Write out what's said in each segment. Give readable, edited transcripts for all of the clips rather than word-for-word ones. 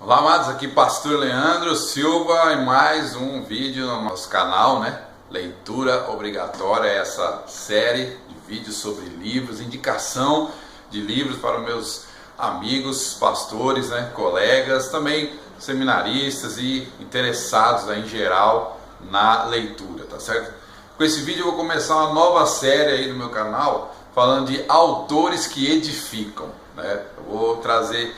Olá, amados, aqui Pastor Leandro Silva e mais um vídeo no nosso canal, né? Leitura obrigatória, essa série de vídeos sobre livros, indicação de livros para meus amigos, pastores, né? Colegas, também seminaristas e interessados, né, em geral na leitura, tá certo? Com esse vídeo eu vou começar uma nova série aí no meu canal, falando de autores que edificam, né? Eu vou trazer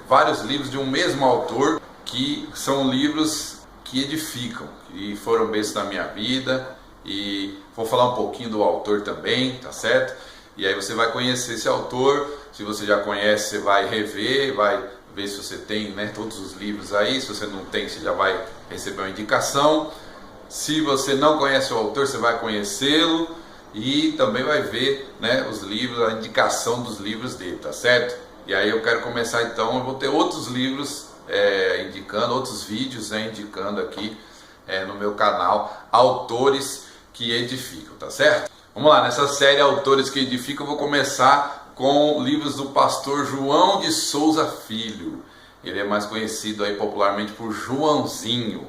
vários livros de um mesmo autor, que são livros que edificam, que foram bênçãos na minha vida, e vou falar um pouquinho do autor também, tá certo? E aí você vai conhecer esse autor. Se você já conhece, você vai rever, vai ver se você tem, né, todos os livros aí. Se você não tem, você já vai receber uma indicação. Se você não conhece o autor, você vai conhecê-lo e também vai ver, né, os livros, a indicação dos livros dele, tá certo? E aí eu quero começar então, eu vou ter outros livros indicando, outros vídeos, né, indicando aqui no meu canal, autores que edificam, tá certo? Vamos lá, nessa série Autores que Edificam, eu vou começar com livros do pastor João de Souza Filho. Ele é mais conhecido aí popularmente por Joãozinho.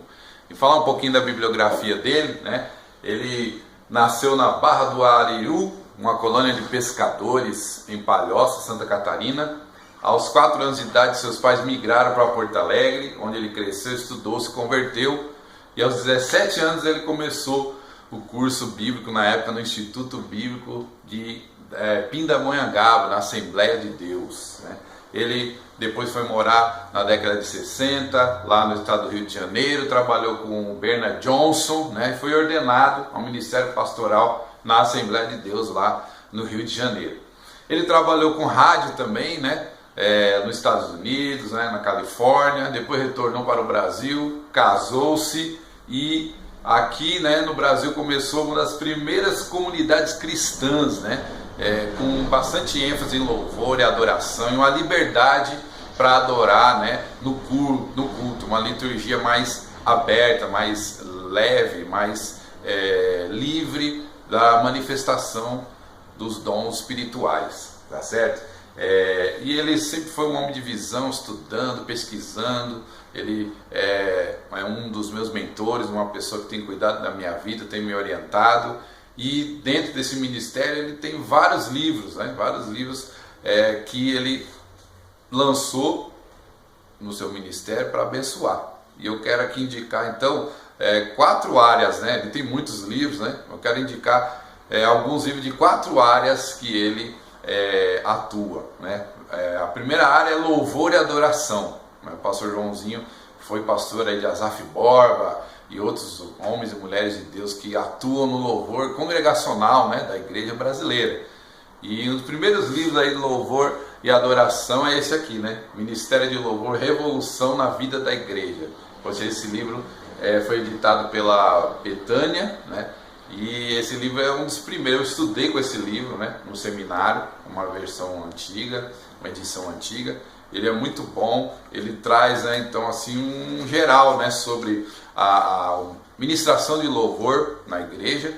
E falar um pouquinho da bibliografia dele, né? Ele nasceu na Barra do Ariru, uma colônia de pescadores em Palhoça, Santa Catarina. Aos 4 anos de idade, seus pais migraram para Porto Alegre, onde ele cresceu, estudou, se converteu. E aos 17 anos ele começou o curso bíblico, na época no Instituto Bíblico de Pindamonhangaba, na Assembleia de Deus, né? Ele depois foi morar na década de 60, lá no estado do Rio de Janeiro, trabalhou com o Bernard Johnson, né? E foi ordenado ao Ministério Pastoral na Assembleia de Deus, lá no Rio de Janeiro. Ele trabalhou com rádio também, né? Nos Estados Unidos, né? Na Califórnia, depois retornou para o Brasil, casou-se e aqui, né, no Brasil começou uma das primeiras comunidades cristãs, né? Com bastante ênfase em louvor e adoração e uma liberdade para adorar, né, no culto, uma liturgia mais aberta, mais leve, mais livre da manifestação dos dons espirituais, tá certo? E ele sempre foi um homem de visão, estudando, pesquisando. Ele é um dos meus mentores, uma pessoa que tem cuidado da minha vida, tem me orientado. E dentro desse ministério ele tem vários livros, né? Vários livros que ele lançou no seu ministério para abençoar. E eu quero aqui indicar então 4 áreas, né? Ele tem muitos livros, né? Eu quero indicar alguns livros de 4 áreas que ele atua, né? A primeira área é louvor e adoração. O pastor Joãozinho foi pastor aí de Asaf Borba e outros homens e mulheres de Deus que atuam no louvor congregacional, né, da igreja brasileira. E um dos primeiros livros aí de louvor e adoração é esse aqui, né? Ministério de Louvor, Revolução na Vida da Igreja. Esse livro foi editado pela Betânia, né? E esse livro é um dos primeiros. Eu estudei com esse livro, né, no seminário, uma versão antiga, uma edição antiga. Ele é muito bom. Ele traz, né, então, assim, um geral, né, sobre a ministração de louvor na igreja.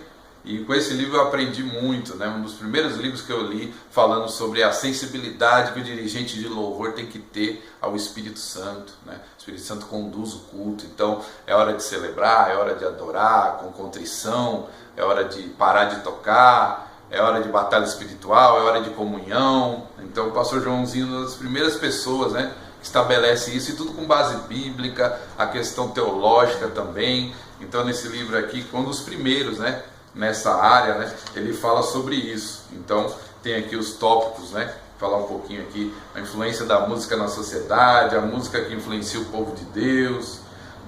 E com esse livro eu aprendi muito, né? Um dos primeiros livros que eu li falando sobre a sensibilidade que o dirigente de louvor tem que ter ao Espírito Santo, né? O Espírito Santo conduz o culto. Então é hora de celebrar, é hora de adorar com contrição, é hora de parar de tocar, é hora de batalha espiritual, é hora de comunhão. Então o pastor Joãozinho é uma das primeiras pessoas, né, que estabelece isso, e tudo com base bíblica, a questão teológica também. Então nesse livro aqui, um dos primeiros, né, nessa área, né, ele fala sobre isso. Então tem aqui os tópicos, né, falar um pouquinho aqui a influência da música na sociedade, a música que influencia o povo de Deus,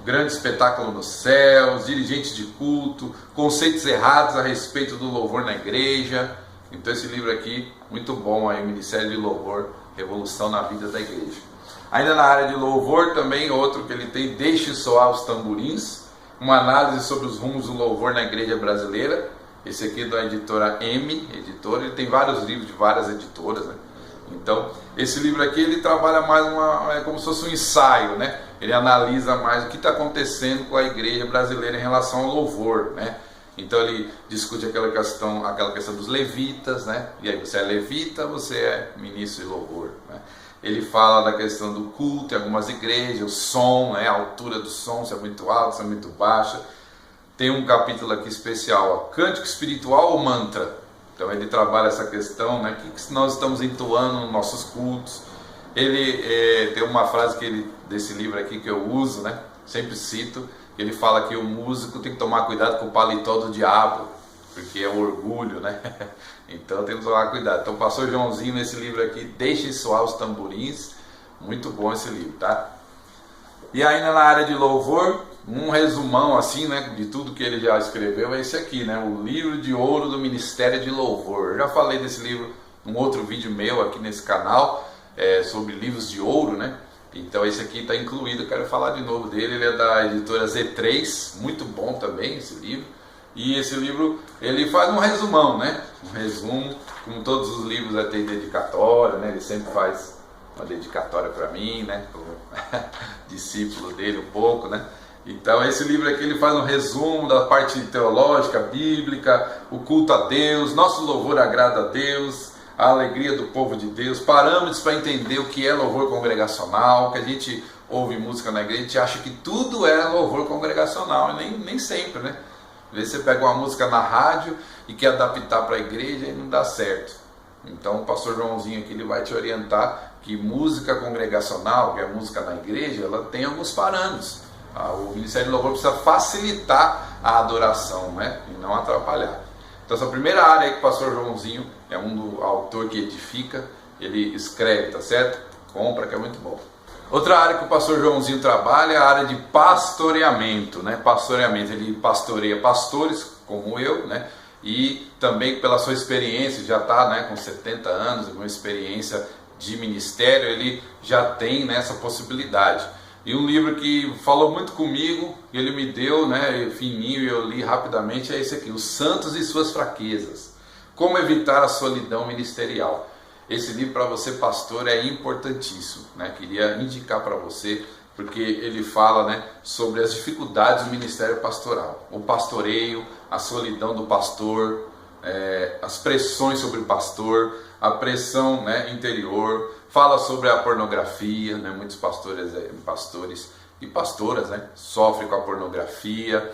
grande espetáculo nos céus, dirigentes de culto, conceitos errados a respeito do louvor na igreja. Então esse livro aqui, muito bom aí, Ministério de Louvor, Revolução na Vida da Igreja. Ainda na área de louvor também, outro que ele tem, Deixe Soar os Tamborins, uma análise sobre os rumos do louvor na igreja brasileira. Esse aqui é da editora M, editora. Ele tem vários livros de várias editoras, né? Então, esse livro aqui, ele trabalha mais como se fosse um ensaio, né? Ele analisa mais o que está acontecendo com a igreja brasileira em relação ao louvor, né? Então ele discute aquela questão dos levitas, né? E aí você é levita, você é ministro de louvor, né? ele fala da questão do culto em algumas igrejas, o som, né, a altura do som, se é muito alto, se é muito baixa. Tem um capítulo aqui especial, ó, cântico espiritual ou mantra. Então ele trabalha essa questão, né, que nós estamos entoando nos nossos cultos. Ele tem uma frase desse livro aqui que eu uso, né, sempre cito. Ele fala que o músico tem que tomar cuidado com o paletó do diabo, porque é o orgulho, né? Então temos que tomar cuidado. Então o pastor Joãozinho nesse livro aqui, Deixem Soar os Tamborins, muito bom esse livro, tá? E ainda na área de louvor, um resumão assim, né, de tudo que ele já escreveu é esse aqui, né? O livro de ouro do Ministério de Louvor. Eu já falei desse livro num outro vídeo meu aqui nesse canal, sobre livros de ouro, né? Então esse aqui está incluído, eu quero falar de novo dele. Ele é da editora Z3, muito bom também esse livro. E esse livro, ele faz um resumão, né? Um resumo, como todos os livros tem dedicatória, né? Ele sempre faz uma dedicatória para mim, né? Como discípulo dele um pouco, né? Então esse livro aqui ele faz um resumo da parte teológica, bíblica, o culto a Deus, nosso louvor agrada a Deus, a alegria do povo de Deus, parâmetros para entender o que é louvor congregacional, que a gente ouve música na igreja, a gente acha que tudo é louvor congregacional, e nem sempre, né? Às vezes você pega uma música na rádio e quer adaptar para a igreja e não dá certo. Então o pastor Joãozinho aqui ele vai te orientar que música congregacional, que é música na igreja, ela tem alguns parâmetros. O Ministério de Louvor precisa facilitar a adoração, né? E não atrapalhar. Então essa primeira área aí que o pastor Joãozinho é um autor que edifica, ele escreve, tá certo? Compra, que é muito bom. Outra área que o pastor Joãozinho trabalha é a área de pastoreamento, né? Pastoreamento, ele pastoreia pastores como eu, né? E também pela sua experiência, já está, né, com 70 anos, uma experiência de ministério, ele já tem, né, essa possibilidade. E um livro que falou muito comigo, ele me deu, né, fininho, e eu li rapidamente, é esse aqui, Os Santos e Suas Fraquezas. Como evitar a solidão ministerial. Esse livro para você, pastor, é importantíssimo, né? Queria indicar para você, porque ele fala, né, sobre as dificuldades do ministério pastoral. O pastoreio, a solidão do pastor, as pressões sobre o pastor, a pressão, né, interior. Fala sobre a pornografia, né? Muitos pastores e pastoras, né, sofrem com a pornografia,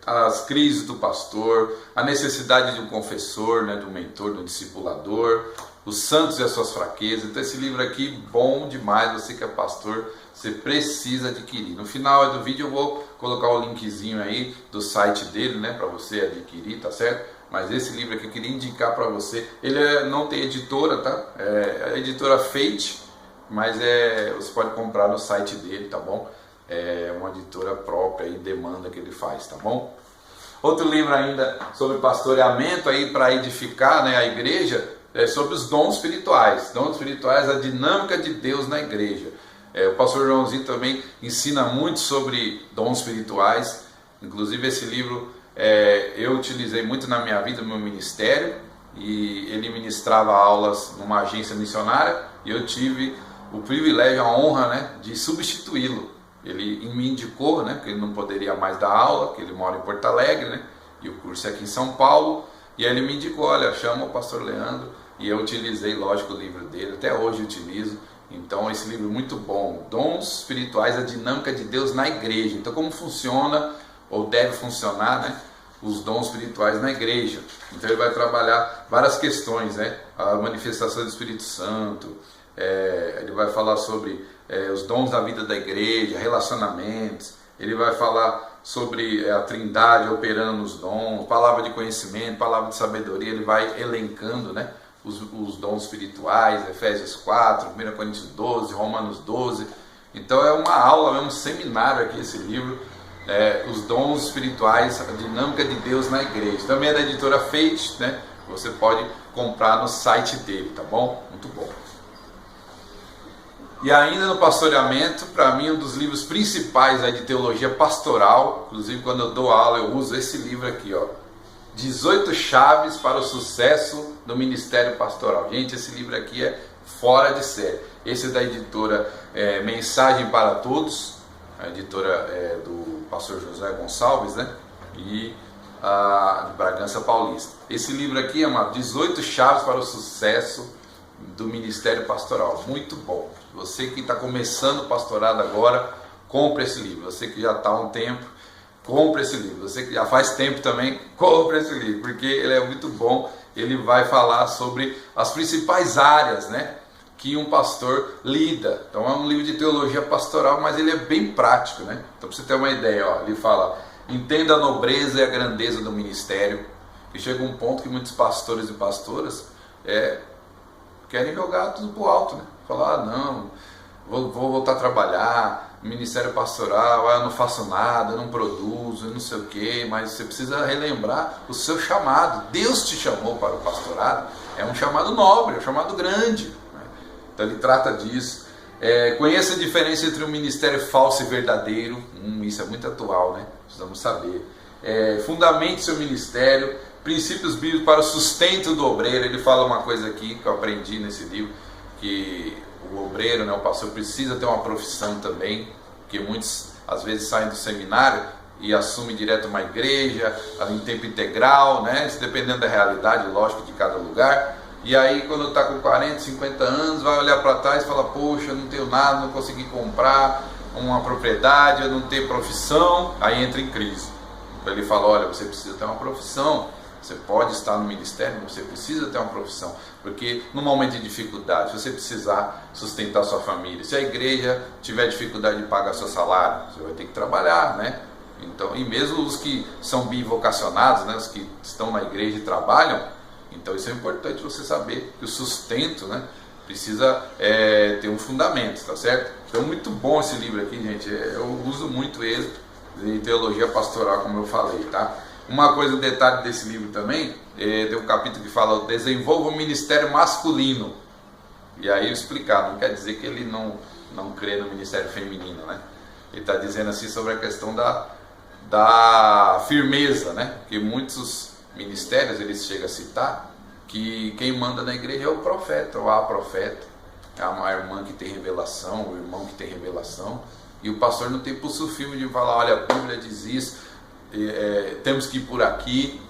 as crises do pastor, a necessidade de um confessor, né, do mentor, do discipulador, os santos e as suas fraquezas. Então esse livro aqui, bom demais, você que é pastor, você precisa adquirir. No final do vídeo eu vou colocar o linkzinho aí do site dele, né, para você adquirir, tá certo? Mas esse livro aqui eu queria indicar para você. Ele não tem editora, tá? É a editora Fate, mas você pode comprar no site dele, tá bom? É uma editora própria e demanda que ele faz, tá bom? Outro livro ainda sobre pastoreamento aí para edificar, né, a igreja, é sobre os dons espirituais. Dons espirituais, a dinâmica de Deus na igreja. O pastor Joãozinho também ensina muito sobre dons espirituais. Inclusive esse livro eu utilizei muito na minha vida, no meu ministério, e ele ministrava aulas numa agência missionária e eu tive o privilégio, a honra, né, de substituí-lo. Ele me indicou, né, porque ele não poderia mais dar aula, porque ele mora em Porto Alegre, né, e o curso é aqui em São Paulo, e aí ele me indicou, olha, chama o pastor Leandro, e eu utilizei, lógico, o livro dele, até hoje utilizo. Então esse livro é muito bom, Dons Espirituais, a dinâmica de Deus na igreja. Então como funciona, ou deve funcionar, né, os dons espirituais na igreja. Então ele vai trabalhar várias questões, né, a manifestação do Espírito Santo, ele vai falar sobre os dons da vida da igreja, relacionamentos, ele vai falar sobre a Trindade operando nos dons, palavra de conhecimento, palavra de sabedoria, ele vai elencando, né, os dons espirituais, Efésios 4, 1 Coríntios 12, Romanos 12. Então é uma aula, é um seminário aqui esse livro, os dons espirituais, a dinâmica de Deus na igreja. Também é da editora Fate, né? Você pode comprar no site dele, tá bom? Muito bom. E ainda no pastoreamento, para mim um dos livros principais aí de teologia pastoral, inclusive quando eu dou aula eu uso esse livro aqui, ó, 18 chaves para o sucesso do ministério pastoral. Gente, esse livro aqui é fora de série. Esse é da editora Mensagem para Todos, a editora do pastor José Gonçalves, né? E a de Bragança Paulista. Esse livro aqui é 18 chaves para o sucesso do Ministério Pastoral. Muito bom. Você que está começando o pastorado agora, compre esse livro. Você que já está há um tempo, compre esse livro. Você que já faz tempo também, compre esse livro, porque ele é muito bom. Ele vai falar sobre as principais áreas, né, que um pastor lida. Então é um livro de teologia pastoral, mas ele é bem prático, né? Então, para você ter uma ideia, ó, ele fala: entenda a nobreza e a grandeza do ministério. E chega um ponto que muitos pastores e pastoras querem jogar tudo pro alto, né? Falar: ah, não, vou voltar a trabalhar, ministério pastoral, eu não faço nada, eu não produzo, eu não sei o quê. Mas você precisa relembrar o seu chamado. Deus te chamou para o pastorado, é um chamado nobre, é um chamado grande, né? Então ele trata disso. Conheça a diferença entre um ministério falso e verdadeiro. Isso é muito atual, né? Precisamos saber. Fundamente seu ministério. Princípios bíblicos para o sustento do obreiro. Ele fala uma coisa aqui que eu aprendi nesse livro, que o obreiro, né, o pastor, precisa ter uma profissão também, porque muitos às vezes saem do seminário e assumem direto uma igreja em tempo integral, né, dependendo da realidade, lógico, de cada lugar. E aí quando está com 40, 50 anos, vai olhar para trás e fala: poxa, eu não tenho nada, não consegui comprar uma propriedade, eu não tenho profissão. Aí entra em crise. Então ele fala: olha, você precisa ter uma profissão. Você pode estar no ministério, mas você precisa ter uma profissão. Porque no momento de dificuldade, se você precisar sustentar sua família, se a igreja tiver dificuldade de pagar seu salário, você vai ter que trabalhar, né? Então, e mesmo os que são bivocacionados, né, os que estão na igreja e trabalham, então isso é importante você saber que o sustento, né, precisa ter um fundamento, tá certo? Então, muito bom esse livro aqui, gente. Eu uso muito ele em teologia pastoral, como eu falei, tá? Uma coisa, um detalhe desse livro também, tem um capítulo que fala: desenvolva o ministério masculino. E aí eu explicar, não quer dizer que ele não crê no ministério feminino, né? Ele está dizendo assim sobre a questão da firmeza, né? Porque muitos ministérios, eles chegam a citar que quem manda na igreja é o profeta, ou a profeta, é uma irmã que tem revelação, o irmão que tem revelação, e o pastor não tem pulso firme de falar: olha, a Bíblia diz isso, temos que ir por aqui.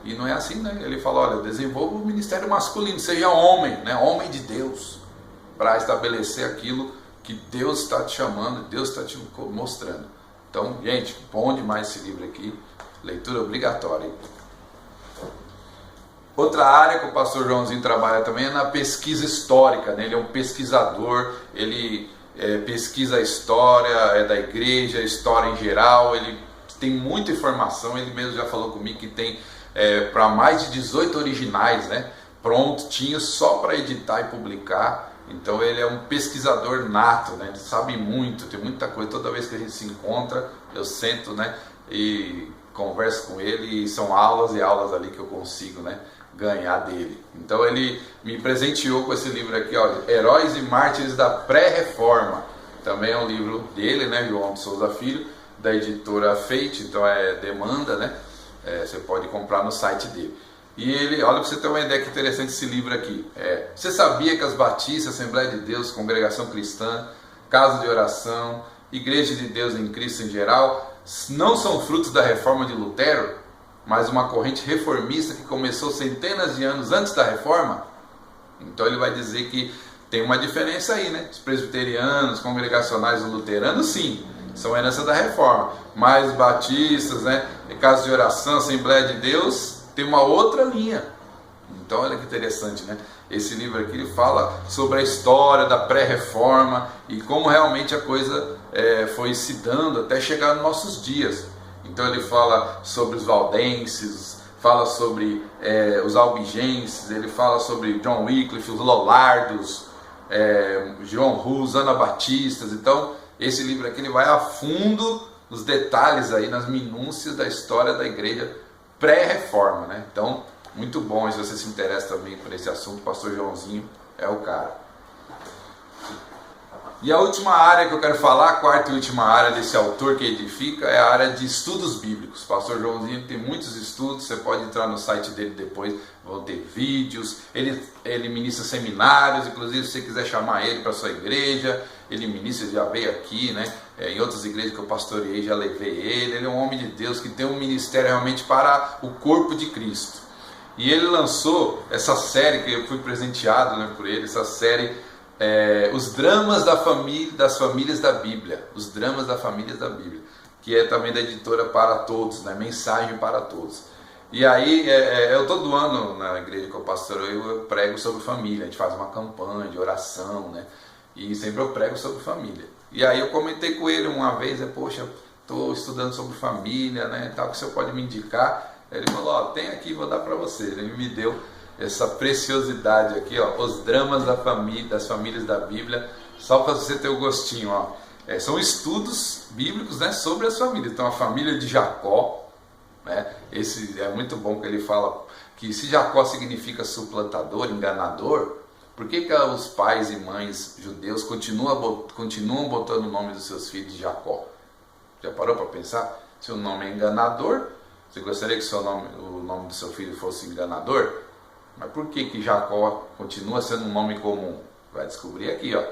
E não é assim, né? Ele fala: olha, desenvolva o ministério masculino, seja homem, né? Homem de Deus, para estabelecer aquilo que Deus está te chamando, Deus está te mostrando. Então, gente, bom demais esse livro aqui, leitura obrigatória. Outra área que o pastor Joãozinho trabalha também é na pesquisa histórica, né? Ele é um pesquisador, ele pesquisa a história da igreja, a história em geral. Ele tem muita informação, ele mesmo já falou comigo que tem para mais de 18 originais, né, prontinhos só para editar e publicar. Então ele é um pesquisador nato, né, ele sabe muito, tem muita coisa. Toda vez que a gente se encontra, eu sento, né, e converso com ele, e são aulas e aulas ali que eu consigo, né, ganhar dele. Então ele me presenteou com esse livro aqui, ó, Heróis e Mártires da Pré-Reforma. Também é um livro dele, né, João de Souza Filho, da editora Fate. Então é demanda, né? Você pode comprar no site dele. E ele, olha, para você ter uma ideia que interessante esse livro aqui. Você sabia que as batistas, Assembleia de Deus, Congregação Cristã, Casa de Oração, Igreja de Deus em Cristo em geral, não são frutos da reforma de Lutero, mas uma corrente reformista que começou centenas de anos antes da reforma? Então ele vai dizer que tem uma diferença aí, né? Os presbiterianos, congregacionais e luteranos, sim, são herança da reforma, mas batistas, né, Casa de Oração, Assembleia de Deus, tem uma outra linha. Então olha que interessante, né? Esse livro aqui ele fala sobre a história da pré-reforma e como realmente a coisa foi se dando até chegar nos nossos dias. Então ele fala sobre os valdenses, fala sobre os albigenses, ele fala sobre John Wycliffe, os Lollardos, João Hus, Anabatistas. Então esse livro aqui ele vai a fundo nos detalhes aí, nas minúcias da história da igreja pré-reforma, né? Então, muito bom. E se você se interessa também por esse assunto, o pastor Joãozinho é o cara. E a última área que eu quero falar, a quarta e última área desse autor que edifica, é a área de estudos bíblicos. O pastor Joãozinho tem muitos estudos, você pode entrar no site dele depois, vão ter vídeos, ele ministra seminários, inclusive se você quiser chamar ele para sua igreja, ele ministra, já veio aqui, né? Em outras igrejas que eu pastoreei, já levei ele. Ele é um homem de Deus que tem um ministério realmente para o corpo de Cristo. E ele lançou essa série que eu fui presenteado, né, por ele, essa série, Os Dramas das Famílias da Bíblia. Os Dramas das Famílias da Bíblia, que é também da editora Para Todos, né, Mensagem para Todos. E aí, eu todo ano na igreja que eu pastoreio, eu prego sobre família. A gente faz uma campanha de oração, né? E sempre eu prego sobre família. E aí eu comentei com ele uma vez, poxa, estou estudando sobre família, né? Tal, que o senhor pode me indicar? Ele falou, ó, tem aqui, vou dar para você. Ele me deu essa preciosidade aqui, ó, Os Dramas das Famílias da Bíblia, só para você ter o gostinho, ó. São estudos bíblicos, né, sobre as famílias. Então a família de Jacó, né, esse é muito bom que ele fala que se Jacó significa suplantador, enganador, por que os pais e mães judeus continuam botando o nome dos seus filhos de Jacó? Já parou para pensar? Se o nome é enganador, você gostaria que o nome do seu filho fosse enganador? Mas por que Jacó continua sendo um nome comum? Vai descobrir aqui, ó.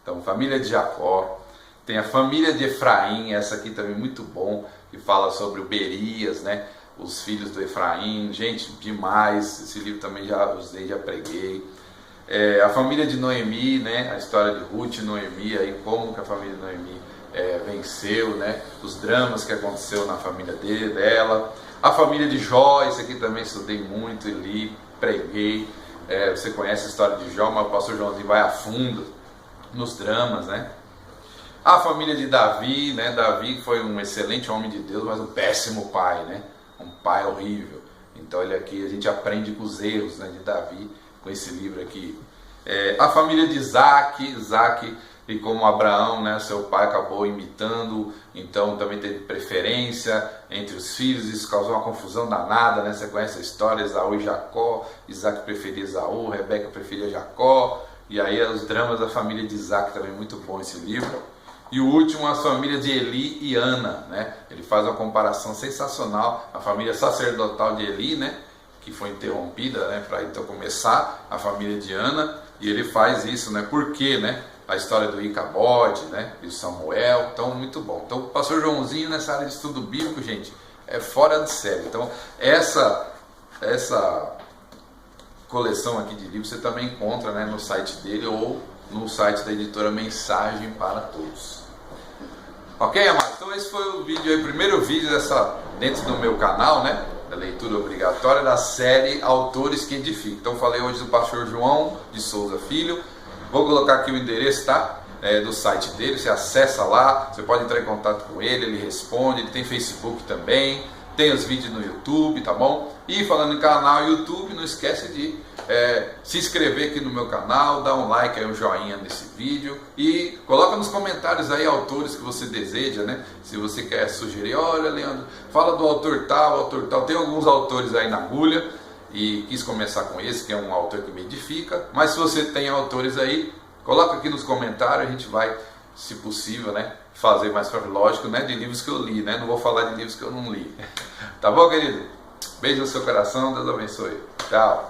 Então, família de Jacó. Tem a família de Efraim, essa aqui também muito bom, que fala sobre o Berias, né? Os filhos do Efraim. Gente, demais. Esse livro também já usei, já preguei. A família de Noemi, né? A história de Ruth e Noemi, aí como que a família de Noemi venceu, né? Os dramas que aconteceu na família dela. A família de Jó, esse aqui também estudei muito e li, preguei. Você conhece a história de Jó, mas o pastor Joãozinho vai a fundo nos dramas, né? A família de Davi, né? Davi foi um excelente homem de Deus, mas um péssimo pai, né? Um pai horrível. Então ele aqui, a gente aprende com os erros, né, de Davi, com esse livro aqui. A família de Isaac, e como Abraão, né, seu pai acabou imitando, então também teve preferência entre os filhos, isso causou uma confusão danada, né? Você conhece a história, Esaú e Jacó, Isaac preferia Esaú, Rebeca preferia Jacó, e aí os dramas da família de Isaac, também muito bom esse livro. E o último, a família de Eli e Ana, né? Ele faz uma comparação sensacional, a família sacerdotal de Eli, né, que foi interrompida, né, para então começar a família de Ana, e ele faz isso, né? Por quê, né? A história do Icabode, né, e o Samuel, então muito bom. Então o pastor Joãozinho nessa área de estudo bíblico, gente, é fora de série. Então essa coleção aqui de livros você também encontra, né, no site dele ou no site da editora Mensagem para Todos. Ok, amados? Então esse foi o vídeo aí, o primeiro vídeo dentro do meu canal, né, da leitura obrigatória da série Autores que Edificam. Então falei hoje do pastor João de Souza Filho. Vou colocar aqui o endereço, tá? Do site dele, você acessa lá, você pode entrar em contato com ele, ele responde, ele tem Facebook também, tem os vídeos no YouTube, tá bom? E falando em canal YouTube, não esquece de se inscrever aqui no meu canal, dar um like aí, um joinha nesse vídeo e coloca nos comentários aí autores que você deseja, né? Se você quer sugerir, olha, Leandro, fala do autor tal, tem alguns autores aí na agulha, e quis começar com esse, que é um autor que me edifica. Mas se você tem autores aí, coloca aqui nos comentários, a gente vai, se possível, né, fazer mais para lógico, né, de livros que eu li, né? Não vou falar de livros que eu não li. Tá bom, querido? Beijo no seu coração, Deus abençoe. Tchau.